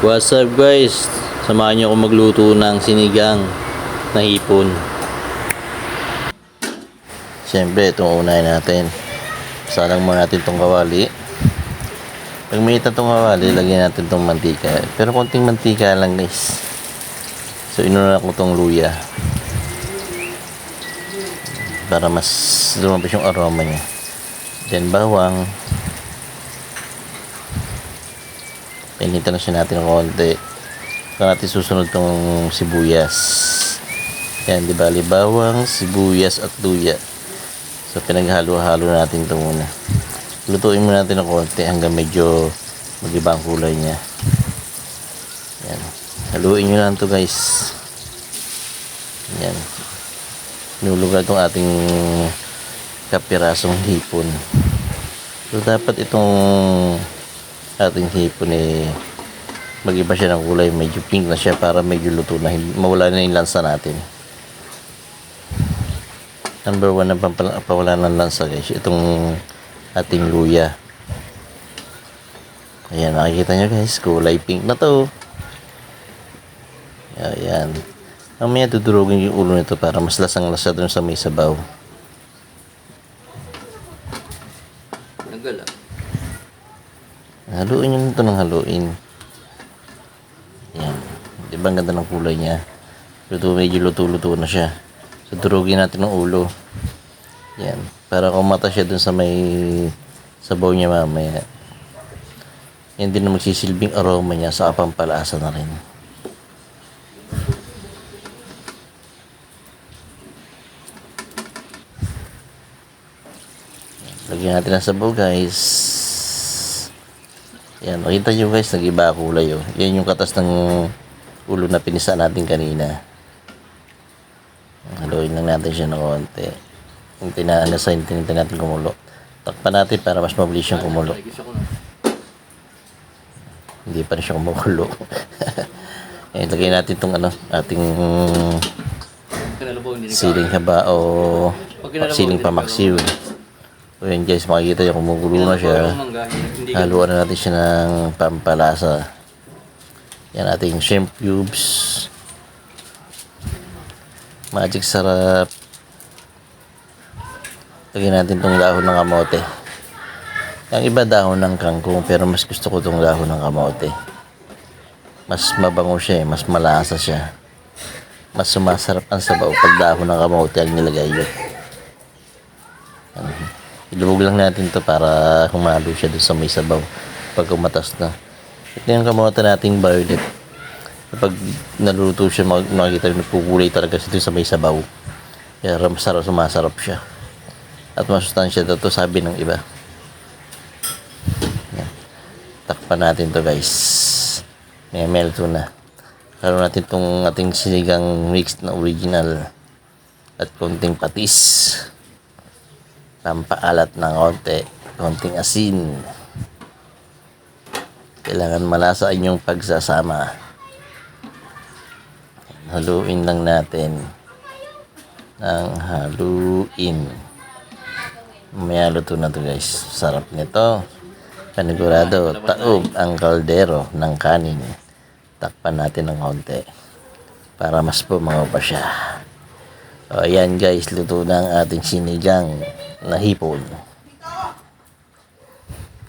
What's up guys? Samahan niyo ako magluto ng sinigang na hipon. Siyempre, itong unahin natin. Salang muna natin itong kawali. Pag may itong kawali, lagyan natin itong mantika. Pero konting mantika lang guys. So, inuna ko itong luya. Para mas lumabas yung aroma niya. Then, bawang. Pinitan na siya natin ng konti. Saka natin susunod itong sibuyas. Yan, di ba? Bawang, sibuyas at luya. So, pinaghalo-halo natin ito muna. Lutuin muna natin ng konti hanggang medyo mag-iba ang kulay niya. Yan. Haluin nyo lang ito guys. Yan. Nulugan itong ating kapirasong hipon. So, dapat itong ating hipon mag-iba siya ng kulay, medyo pink na siya para medyo luto na, mawala na yung lansa natin. Number 1 na pawala ng lansa guys, itong ating luya. Ayan, nakikita nyo guys, kulay pink na to. Ayan, mamaya dudurugin yung ulo nito para mas lasang lasa dun sa may sabaw. Nagala. Haluin nyo nito ng haluin. Yan. Diba ang ganda ng kulay niya? Medyo luto-luto na siya. So, durugin natin ng ulo. Yan. Para kumata siya dun sa may sabaw niya mamaya. Yan din na magsisilbing aroma niya sa pampalasa na rin. Lagyan natin ang sabaw guys. Yan, makita nyo guys, nag-iba kulay oh. Yan yung katas ng ulo na pinisa natin kanina. Haluin lang natin siya ng konti. Hintayin natin kumulo. Takpan natin para mas mabilis siyang kumulo. Hindi pa rin siya kumukulo. Yan, lagay natin itong ating siling haba o siling pamaksiw. So yan guys, makikita nyo kumukulo na siya. Haluan na natin siya ng pampalasa. Yan ating shrimp cubes. Magic sarap. Lagyan natin itong dahon ng kamote. Ang iba dahon ng kangkong, pero mas gusto ko itong dahon ng kamote. Mas mabango siya mas malasa siya. Mas sumasarap ang sabaw pag dahon ng kamote ang nilagay yun. Ilubog lang natin to para humalo siya dun sa may sabaw pag kumatas na. Ito yung kamote nating violet. Kapag naluto siya, makikita rin nagkukulay talaga siya dun sa may sabaw. Kaya sumasarap siya. At masustansya daw to, sabi ng iba. Yan. Takpan natin to guys. May melto na. Karoon natin itong ating sinigang mixed na original. At konting patis. Pampaalat ng konting asin. Kailangan malasa ang inyong pagsasama. Haluin lang natin ng haluin. Mamaya luto na to guys. Sarap nito. Panigurado, taob ang kaldero ng kanin. Takpan natin ng konti para mas pumango pa siya. O ayan guys, luto na ang ating sinigang na hipon.